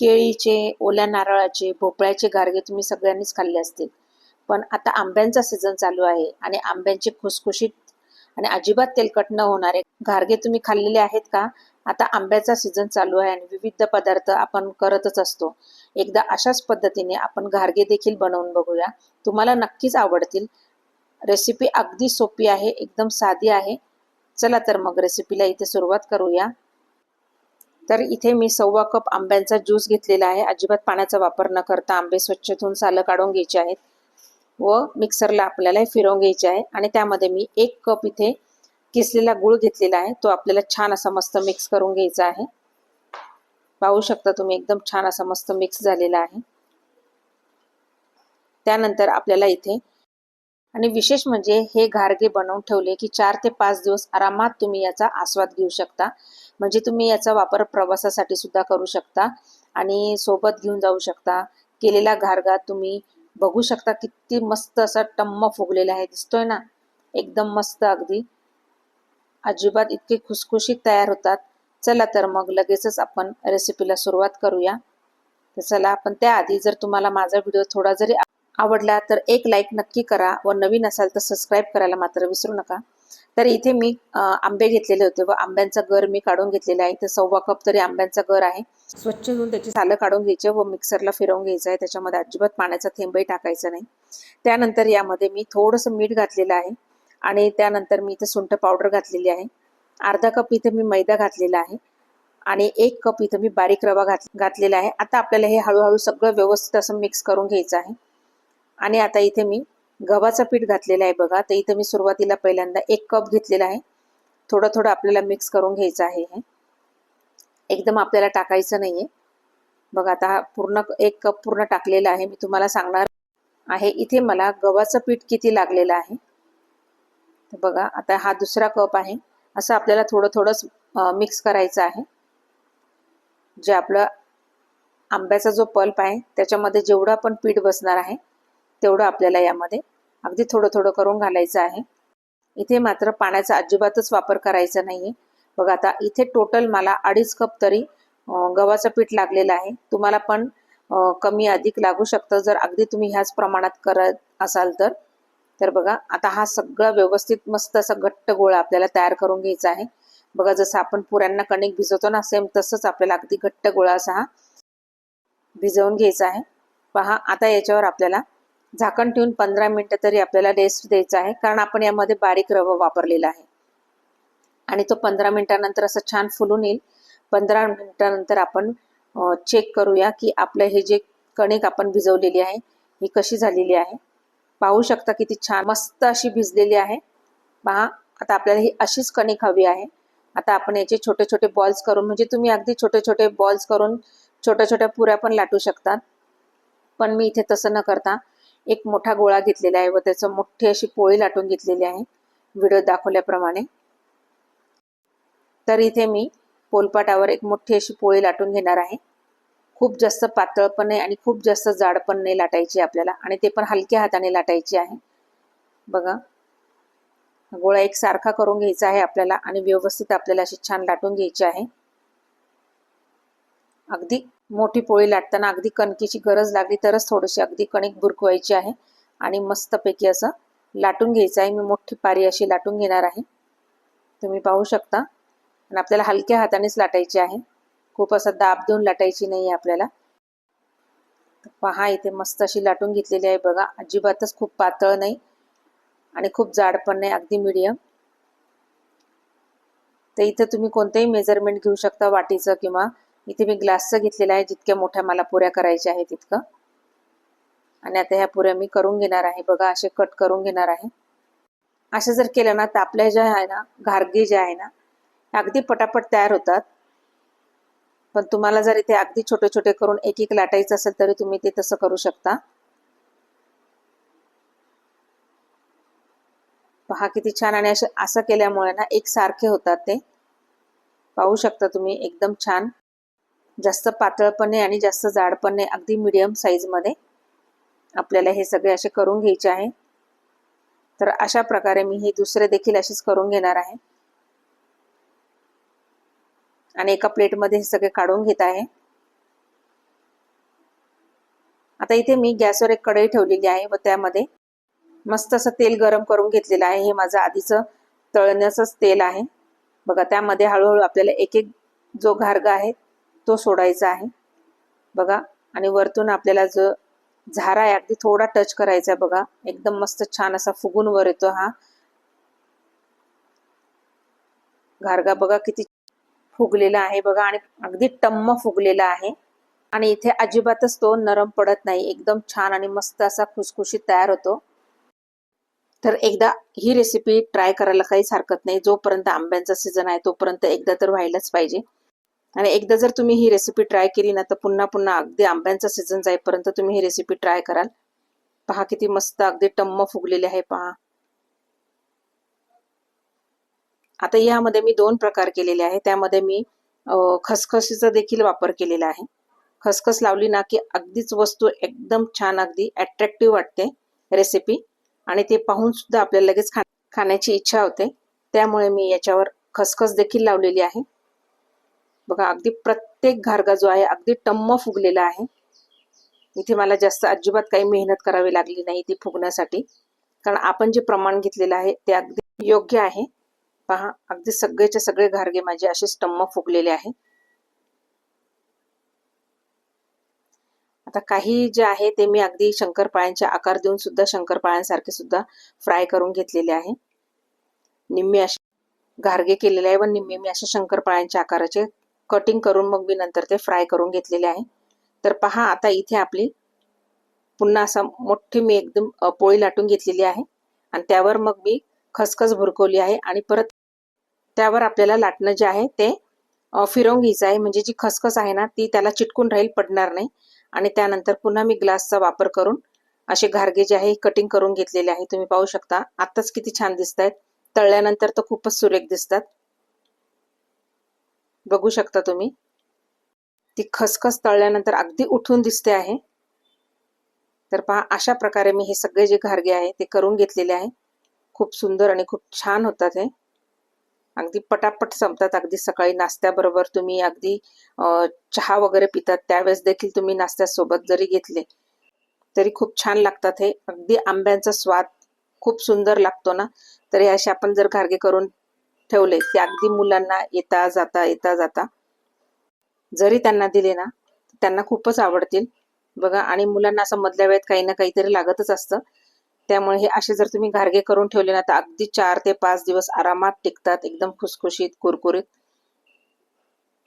केळीचे, ओल्या नारळाचे, भोपळ्याचे गारगे तुम्ही सगळ्यांनीच खाल्ले असतील. पण आता आंब्यांचा सीझन चालू आहे आणि आंब्यांचे खुसखुशीत आणि अजिबात तेलकट न होणारे गारगे तुम्ही खाल्लेले आहेत का? आता आंब्याचा सीझन चालू आहे आणि विविध पदार्थ आपण करतच असतो. एकदा अशाच पद्धतीने आपण गारगे देखील बनवून बघूया. तुम्हाला नक्कीच आवडतील. रेसिपी अगदी सोपी आहे, एकदम साधी आहे. चला तर मग रेसिपीला इथे सुरुवात करूया. तर इथे मी 1.25 कप आंब्यांचा ज्यूस घेतलेला आहे. अजिबात पाण्याचा वापर न करता आंबे स्वच्छ धुवून सालं काढून घ्यायचे आहेत व मिक्सरला आपल्याला फिरवून घ्यायचे आहे. आणि त्यामध्ये मी 1 कप इथे किसलेला गूळ घेतलेला आहे. तो आपल्याला छान असा मस्त मिक्स करून घ्यायचा आहे. पाहू शकता तुम्ही, एकदम छान असा मस्त मिक्स झालेला आहे. त्यानंतर आपल्याला इथे, आणि विशेष म्हणजे हे गारगे बनवून ठेवले की 4 ते 5 दिवस आरामात तुम्ही याचा आस्वाद घेऊ शकता. म्हणजे तुम्ही याचा वापर प्रवासासाठी सुद्धा करू शकता आणि सोबत घेऊन जाऊ शकता. केलेला गारगा तुम्ही बघू शकता, किती मस्त असा टम्म फुगलेला आहे, दिसतोय ना? एकदम मस्त, अगदी अजिबात इतके खुसखुशीत तयार होतात. चला तर मग लगेचच आपण रेसिपीला सुरुवात करूया. तर चला, पण त्याआधी जर तुम्हाला माझा व्हिडिओ थोडा जरी आवडला तर एक लाईक नक्की करा व नवीन असाल तर सबस्क्राईब करायला मात्र विसरू नका. तर इथे मी आंबे घेतलेले होते व आंब्यांचा गर मी काढून घेतलेला आहे. तर 1.25 कप तरी आंब्यांचा गर आहे. स्वच्छ धुवून त्याची सालं काढून घ्यायचे व मिक्सरला फिरवून घ्यायचं आहे. त्याच्यामध्ये अजिबात पाण्याचा थेंबही टाकायचा नाही. त्यानंतर यामध्ये मी थोडंसं मीठ घातलेलं आहे आणि त्यानंतर मी इथे सुंठ पावडर घातलेली आहे. अर्धा कप इथे मी मैदा घातलेला आहे आणि 1 कप इथे मी बारीक रवा घातलेला आहे. आता आपल्याला हे हळूहळू सगळं व्यवस्थित असं मिक्स करून घ्यायचं आहे. आणि आता इथे मी गव्हाचं पीठ घातलेलं आहे बघा. तर इथे मी सुरुवातीला पहिल्यांदा 1 कप घेतलेला आहे. थोडं थोडं आपल्याला मिक्स करून घ्यायचं आहे. हे एकदम आपल्याला टाकायचं नाहीये बघा. आता पूर्ण 1 कप पूर्ण टाकलेला आहे. मी तुम्हाला सांगणार आहे इथे मला गव्हाचं पीठ किती लागलेलं आहे. तर बघा, आता हा दुसरा कप आहे. असं आपल्याला थोडं थोडं मिक्स करायचं आहे. जे आपलं आंब्याचा जो पल्प आहे त्याच्यामध्ये जेवढं आपण पीठ बसणार आहे तेवढं आपल्याला यामध्ये अगदी थोडं थोडं करून घालायचं आहे. इथे मात्र पाण्याचा अजिबातच वापर करायचा नाहीये बघा. आता इथे टोटल मला 2.5 कप तरी गव्हाचं पीठ लागलेलं आहे. तुम्हाला पण कमी अधिक लागू शकतं जर अगदी तुम्ही ह्याच प्रमाणात करत असाल तर. तर बघा, आता हा सगळा व्यवस्थित मस्त असा घट्ट गोळा आपल्याला तयार करून घ्यायचा आहे. बघा, जसं आपण पुऱ्यांना कणिक भिजवतो ना, सेम तसंच आपल्याला अगदी घट्ट गोळा असा हा भिजवून घ्यायचा आहे. पहा, आता याच्यावर आपल्याला झाकण ठेवून 15 मिनिटं तरी आपल्याला रेस्ट द्यायचा आहे, कारण आपण यामध्ये बारीक रवा वापरलेला आहे. आणि तो 15 मिनिटानंतर असं छान फुलून येईल. 15 मिनिटानंतर आपण चेक करूया की आपलं हे जे कणिक आपण भिजवलेली आहे ही कशी झालेली आहे. पाहू शकता किती छान मस्त अशी भिजलेली आहे. पहा, आता आपल्याला ही अशीच कणिक हवी आहे. आता आपण याचे छोटे छोटे बॉल्स करून, म्हणजे तुम्ही अगदी छोटे छोटे बॉल्स करून छोट्या छोट्या पुऱ्या पण लाटू शकतात. पण मी इथे तसं न करता एक मोठा गोळा घेतलेला आहे व त्याचं मोठी अशी पोळी लाटून घेतलेली आहे व्हिडिओ दाखवल्याप्रमाणे. तर इथे मी पोलपाटावर एक मोठी अशी पोळी लाटून घेणार आहे. खूप जास्त पातळ पण नाही आणि खूप जास्त जाड पण नाही लाटायची आपल्याला, आणि ते पण हलक्या हाताने लाटायची आहे. बघा, गोळा एक सारखा करून घ्यायचा आहे आपल्याला आणि व्यवस्थित आपल्याला अशी छान लाटून घ्यायची आहे. अगदी मोठी पोळी लाटताना अगदी कणकीची गरज लागली तरच थोडीशी अगदी कणिक बुरकवायची आहे आणि मस्तपैकी असं लाटून घ्यायचं आहे. मी मोठी पारी अशी लाटून घेणार आहे, तुम्ही पाहू शकता. आणि आपल्याला हलक्या हातानेच लाटायची आहे, खूप असं दाब देऊन लाटायची नाही आहे आपल्याला. पहा, इथे मस्त अशी लाटून घेतलेली आहे बघा. अजिबातच खूप पातळ नाही आणि खूप जाड पण नाही, अगदी मीडियम. तर इथे तुम्ही कोणतंही मेजरमेंट घेऊ शकता वाटीचं, किंवा इथे मी ग्लासचं घेतलेलं आहे, जितक्या मोठ्या मला पुऱ्या करायच्या आहेत तितकं. आणि आता ह्या पुऱ्या मी करून घेणार आहे बघा, असे कट करून घेणार आहे. असं जर केलं ना तर आपल्या ज्या आहे ना घारगे जे आहे ना अगदी पटापट तयार होतात. पण तुम्हाला जर इथे अगदी छोटे छोटे करून एक एक लाटायचं असेल तरी तुम्ही ते तसं करू शकता. पहा किती छान. आणि असं केल्यामुळे ना एक सारखे होतात ते. पाहू शकता तुम्ही, एकदम छान. जास्त पातळ पण नाही आणि जास्त जाड पण नाही, अगदी मीडियम साईज मध्ये आपल्याला हे सगळे असे करून घ्यायचे आहे. तर अशा प्रकारे मी हे दुसरे देखील असेच करून घेणार आहे आणि एका प्लेटमध्ये हे सगळे काढून घेत आहे. आता इथे मी गॅसवर एक कढई ठेवलेली आहे व त्यामध्ये मस्त असं तेल गरम करून घेतलेलं आहे. हे माझं आधीचं तळण्याचंच तेल आहे बघा. त्यामध्ये हळूहळू आपल्याला एक एक जो घारगा आहे तो सोडायचा आहे बघा. आणि वरतून आपल्याला जो झारा आहे अगदी थोडा टच करायचा बघा. एकदम मस्त छान असा फुगून वर येतो हा घारगा बघा. किती फुगलेला आहे बघा आणि अगदी टम्म फुगलेला आहे. आणि इथे अजिबातच तो नरम पडत नाही. एकदम छान आणि मस्त असा खुसखुशीत तयार होतो. तर एकदा ही रेसिपी ट्राय करायला काहीच हरकत नाही. जोपर्यंत आंब्यांचा सीझन आहे तोपर्यंत एकदा तर व्हायलाच पाहिजे. आणि एकदा जर तुम्ही ही रेसिपी ट्राय केली ना तर पुन्हा पुन्हा अगदी आंब्यांचा सीझन जाईपर्यंत तुम्ही ही रेसिपी ट्राय कराल. पहा किती मस्त अगदी टम्म फुगलेले आहे पहा. आता यामध्ये मी 2 प्रकार केलेले आहे. त्यामध्ये मी खसखसीचा देखील वापर केलेला आहे. खसखस लावली ना की अगदीच वस्तू एकदम छान अगदी अट्रॅक्टिव्ह वाटते रेसिपी. आणि ते पाहून सुद्धा आपल्याला लगेच खाण्याची इच्छा होते. त्यामुळे मी याच्यावर खसखस देखील लावलेली आहे बघा. अगदी प्रत्येक घारगा जो आहे अगदी टम्म फुगलेला आहे. इथे मला जास्त अजिबात काही मेहनत करावी लागली नाही ती फुगण्यासाठी. कारण आपण जे प्रमाण घेतलेलं आहे ते अगदी योग्य आहे. पहा अगदी सगळेचे सगळे घारगे माझे असेच टम्म फुगलेले आहे. आता काही जे आहे ते मी अगदी शंकरपाळ्यांचे आकार देऊन सुद्धा शंकरपाळ्यांसारखे सुद्धा फ्राय करून घेतलेले आहे. निम्मे असे घारगे केलेले आहे व निम्मे मी असे शंकरपाळ्यांच्या आकाराचे कटिंग करून मग मी नंतर ते फ्राय करून घेतलेले आहे. तर पहा आता इथे आपली पुन्हा असा मोठी मी एकदम पोळी लाटून घेतलेली आहे आणि त्यावर मग मी खसखस भुरकवली आहे आणि परत त्यावर आपल्याला लाटणं जे आहे ते फिरवून घ्यायचं आहे. म्हणजे जी खसखस आहे ना ती त्याला चिटकून राहील, पडणार नाही. आणि त्यानंतर पुन्हा मी ग्लासचा वापर करून असे घारगे जे आहे कटिंग करून घेतलेले आहे. तुम्ही पाहू शकता आत्ताच किती छान दिसत आहेत. तळल्यानंतर तर खूपच सुरेख दिसतात. बघू शकता तुम्ही ती खसखस तळल्यानंतर अगदी उठून दिसते आहे. तर पहा अशा प्रकारे मी हे सगळे जे घारगे आहे ते करून घेतलेले आहे. खूप सुंदर आणि खूप छान होतात हे. अगदी पटापट संपतात. अगदी सकाळी नाश्त्याबरोबर तुम्ही अगदी चहा वगैरे पितात त्यावेळेस देखील तुम्ही नाश्त्यासोबत जरी घेतले तरी खूप छान लागतात हे. अगदी आंब्यांचा स्वाद खूप सुंदर लागतो ना. तर हे असे आपण जर घारगे करून ठेवले ते अगदी मुलांना येता जाता जरी त्यांना दिले ना त्यांना खूपच आवडतील बघा. आणि मुलांना असं मधल्या वेळेत काही ना काहीतरी लागतच असतं. त्यामुळे हे असे जर तुम्ही घारगे करून ठेवले ना तर अगदी 4 ते 5 दिवस आरामात टिकतात. एकदम खुसखुशीत कुरकुरीत.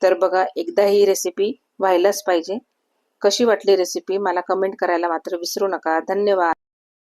तर बघा एकदा ही रेसिपी व्हायलाच पाहिजे. कशी वाटली रेसिपी मला कमेंट करायला मात्र विसरू नका. धन्यवाद.